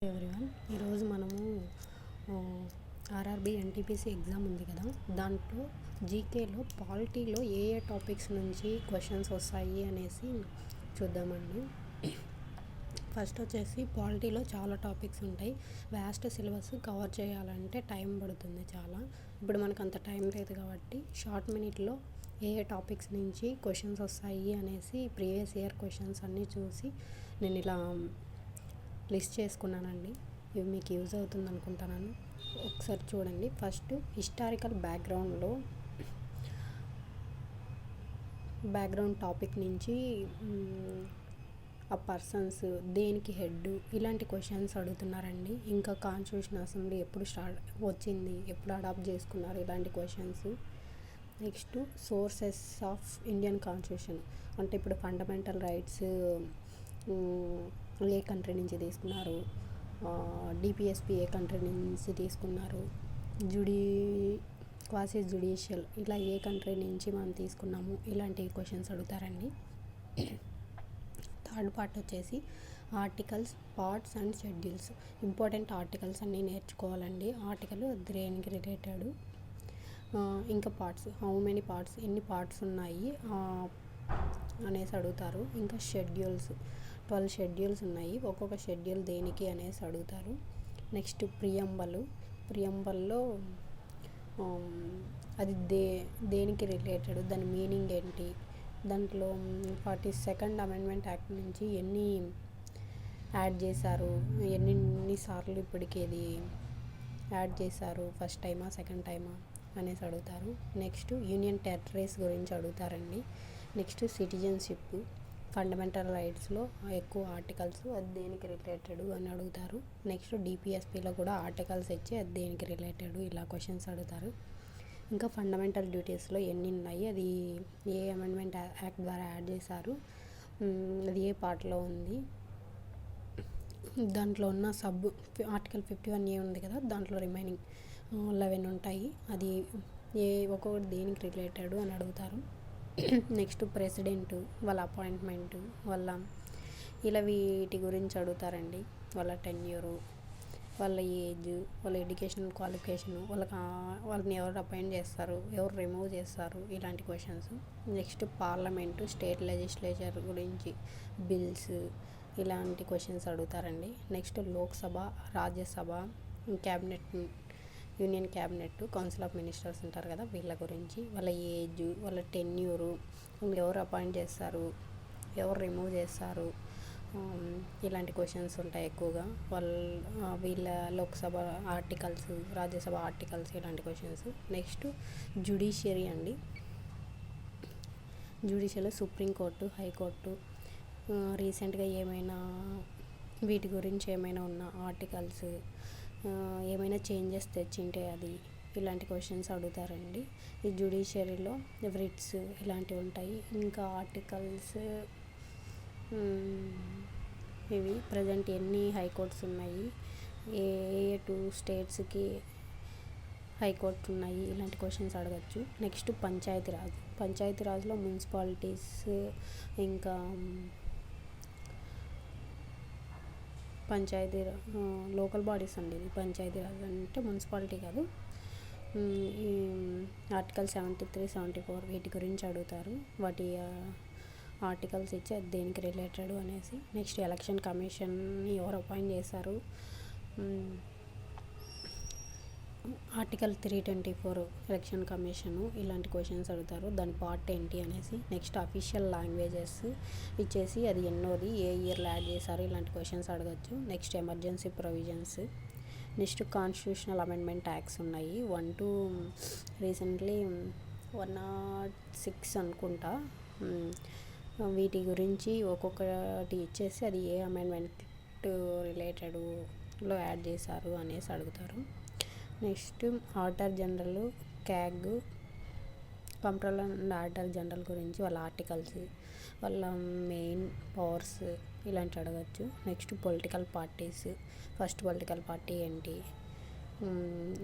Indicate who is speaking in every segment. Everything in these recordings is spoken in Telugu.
Speaker 1: ఎవ్రీవన్, ఈరోజు మనము ఆర్ఆర్బి ఎన్టీపీసీ ఎగ్జామ్ ఉంది కదా, దాంట్లో జీకేలో పాలిటీలో ఏ ఏ టాపిక్స్ నుంచి క్వశ్చన్స్ వస్తాయి అనేసి చూద్దామండి. ఫస్ట్ వచ్చేసి పాలిటీలో చాలా టాపిక్స్ ఉంటాయి. వ్యాస్ట్ సిలబస్ కవర్ చేయాలంటే టైం పడుతుంది చాలా. ఇప్పుడు మనకు అంత టైం లేదు కాబట్టి షార్ట్ మినిట్లో ఏ ఏ టాపిక్స్ నుంచి క్వశ్చన్స్ వస్తాయి అనేసి ప్రీవియస్ ఇయర్ క్వశ్చన్స్ అన్నీ చూసి నేను ఇలా లిస్ట్ చేసుకున్నానండి. ఇవి మీకు యూజ్ అవుతుంది అనుకుంటున్నాను. ఒకసారి చూడండి. ఫస్ట్ హిస్టారికల్ బ్యాక్గ్రౌండ్ టాపిక్ నుంచి ఆ పర్సన్స్ దేనికి హెడ్ ఇలాంటి క్వశ్చన్స్ అడుగుతున్నారండి. ఇంకా కాన్స్టిట్యూషన్ అసెంబ్లీ ఎప్పుడు స్టార్ట్ వచ్చింది, ఎప్పుడు అడాప్ట్ చేసుకున్నారు, ఇలాంటి questions. Next sources of Indian constitution, అంటే ఇప్పుడు ఫండమెంటల్ రైట్స్ ఏ కంట్రీ నుంచి తీసుకున్నారు, డిపిఎస్పి ఏ కంట్రీ నుంచి తీసుకున్నారు, క్వాసీ జ్యుడిషియల్ ఇలా ఏ కంట్రీ నుంచి మనం తీసుకున్నాము, ఇలాంటి క్వశ్చన్స్ అడుగుతారండి. థర్డ్ పార్ట్ వచ్చేసి articles, parts and schedules. Important articles అన్నీ నేర్చుకోవాలండి. ఆర్టికల్ దేనికి రిలేటెడ్, ఇంకా పార్ట్స్, హౌ మెనీ పార్ట్స్, ఎన్ని పార్ట్స్ ఉన్నాయి అనేసి అడుగుతారు. ఇంకా షెడ్యూల్స్, 12 షెడ్యూల్స్ ఉన్నాయి, ఒక్కొక్క షెడ్యూల్ దేనికి అనేసి అడుగుతారు. నెక్స్ట్ ప్రియంబల్లో అది దేనికి రిలేటెడ్, దాని మీనింగ్ ఏంటి, దాంట్లో 42nd అమెండ్మెంట్ యాక్ట్ నుంచి ఎన్ని యాడ్ చేశారు, ఎన్నిసార్లు ఇప్పటికి ఇది యాడ్ చేశారు, ఫస్ట్ టైమా సెకండ్ టైమా అనేసి అడుగుతారు. నెక్స్ట్ యూనియన్ టెరిటరీస్ గురించి అడుగుతారండి. నెక్స్ట్ సిటిజన్షిప్, ఫండమెంటల్ రైట్స్లో ఎక్కువ ఆర్టికల్స్, అది దేనికి రిలేటెడ్ అని అడుగుతారు. నెక్స్ట్ డిపిఎస్పిలో కూడా ఆర్టికల్స్ ఇచ్చి అది దేనికి రిలేటెడ్ ఇలా క్వశ్చన్స్ అడుగుతారు. ఇంకా ఫండమెంటల్ డ్యూటీస్లో ఎన్ని ఉన్నాయి, అది ఏ అమెండ్మెంట్ యాక్ట్ ద్వారా యాడ్ చేశారు, అది ఏ పార్ట్లో ఉంది, దాంట్లో ఉన్న ఆర్టికల్ 51A ఉంది కదా, దాంట్లో రిమైనింగ్ 11 ఉంటాయి, అది ఒక్కొక్కటి దేనికి రిలేటెడ్ అని అడుగుతారు. నెక్స్ట్ ప్రెసిడెంట్, వాళ్ళ అపాయింట్మెంట్, ఇలా వీటి గురించి అడుగుతారండి. వాళ్ళ టెన్యూరు, వాళ్ళ ఏజ్, వాళ్ళ ఎడ్యుకేషనల్ క్వాలిఫికేషను, వాళ్ళని ఎవరు అపాయింట్ చేస్తారు, ఎవరు రిమూవ్ చేస్తారు, ఇలాంటి questions. Next parliament, state legislature గురించి, బిల్స్, ఇలాంటి క్వశ్చన్స్ అడుగుతారండి. Next Lok Sabha, Rajya Sabha, cabinet, union cabinet, council of ministers ఉంటారు కదా, వీళ్ళ గురించి, వాళ్ళ ఏజ్, వాళ్ళ టెన్యూరు, ఎవరు అపాయింట్ చేస్తారు, ఎవరు రిమూవ్ చేస్తారు, ఇలాంటి క్వశ్చన్స్ ఉంటాయి ఎక్కువగా. వీళ్ళ లోక్సభ ఆర్టికల్స్, రాజ్యసభ ఆర్టికల్స్, ఇలాంటి క్వశ్చన్స్. నెక్స్ట్ జ్యుడిషియరీ అండి. జ్యుడిషియరీలో సుప్రీంకోర్టు, హైకోర్టు, రీసెంట్గా ఏమైనా వీటి గురించి ఏమైనా ఉన్న ఆర్టికల్స్, ఏమైనా చేంజెస్ తెచ్చింటే అది, ఇలాంటి క్వశ్చన్స్ అడుగుతారండి. ఈ జ్యుడిషియరీలో రిట్స్ ఇలాంటివి ఉంటాయి. ఇంకా ఆర్టికల్స్ ఇవి ప్రజెంట్ ఎన్ని హైకోర్ట్స్ ఉన్నాయి, ఏ 2 స్టేట్స్కి హైకోర్టు ఉన్నాయి, ఇలాంటి క్వశ్చన్స్ అడగచ్చు. నెక్స్ట్ పంచాయతీరాజ్లో మున్సిపాలిటీస్, ఇంకా లోకల్ బాడీస్ అండి. ఇది పంచాయతీరాజ్ అంటే మున్సిపాలిటీ కాదు. ఈ ఆర్టికల్ 73, 74 వీటి గురించి అడుగుతారు. వాటి ఆర్టికల్స్ ఇచ్చి అది దేనికి రిలేటెడ్ అనేసి. నెక్స్ట్ ఎలక్షన్ కమిషన్ని ఎవరు అపాయింట్ చేశారు, ఆర్టికల్ 324 ఎలక్షన్ కమిషను, ఇలాంటి క్వశ్చన్స్ అడుగుతారు. దాని పార్ట్ ఏంటి అనేసి. నెక్స్ట్ అఫీషియల్ లాంగ్వేజెస్ ఇచ్చేసి అది ఎన్నోది, ఏ ఇయర్లో యాడ్ చేశారు, ఇలాంటి క్వశ్చన్స్ అడగచ్చు. Next emergency provisions. Next constitutional amendment acts ఉన్నాయి, 1 to రీసెంట్లీ 106 అనుకుంటా. వీటి గురించి ఒక్కొక్కటి ఇచ్చేసి అది ఏ అమెండ్మెంట్ రిలేటెడ్లో యాడ్ చేశారు అనేసి అడుగుతారు. Next auditor general, CAG, controller and auditor general గురించి, వాళ్ళ ఆర్టికల్స్, వాళ్ళ మెయిన్ పవర్స్, ఇలాంటి అడగచ్చు. Next political parties, first political party ఏంటి,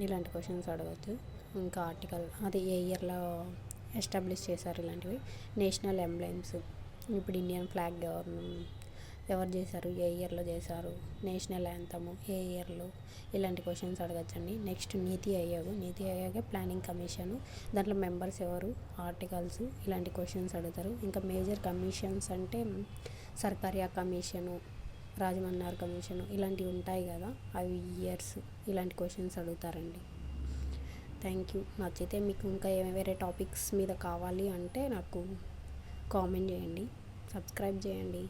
Speaker 1: ఇలాంటి క్వశ్చన్స్ అడగచ్చు. ఇంకా ఆర్టికల్ అది ఏ ఇయర్లో ఎస్టాబ్లిష్ చేశారు, ఇలాంటివి. నేషనల్ ఎంబ్లెమ్స్, ఇప్పుడు ఇండియన్ ఫ్లాగ్ ఎవరు చేశారు, ఏ ఇయర్లో చేశారు, నేషనల్ యాంథమ్ ఏ ఇయర్లో, ఇలాంటి క్వశ్చన్స్ అడగచ్చండి. నెక్స్ట్ నీతి ఆయోగ్ ప్లానింగ్ కమిషను, దాంట్లో మెంబర్స్ ఎవరు, ఆర్టికల్స్, ఇలాంటి క్వశ్చన్స్ అడుగుతారు. ఇంకా మేజర్ కమిషన్స్ అంటే సర్కారియా కమిషను, రాజమన్నార్ కమిషను, ఇలాంటివి ఉంటాయి కదా, అవి ఇయర్స్, ఇలాంటి క్వశ్చన్స్ అడుగుతారండి. Thank you. నచ్చితే మీకు ఇంకా వేరే టాపిక్స్ మీద కావాలి అంటే నాకు కామెంట్ చేయండి, సబ్స్క్రైబ్ చేయండి.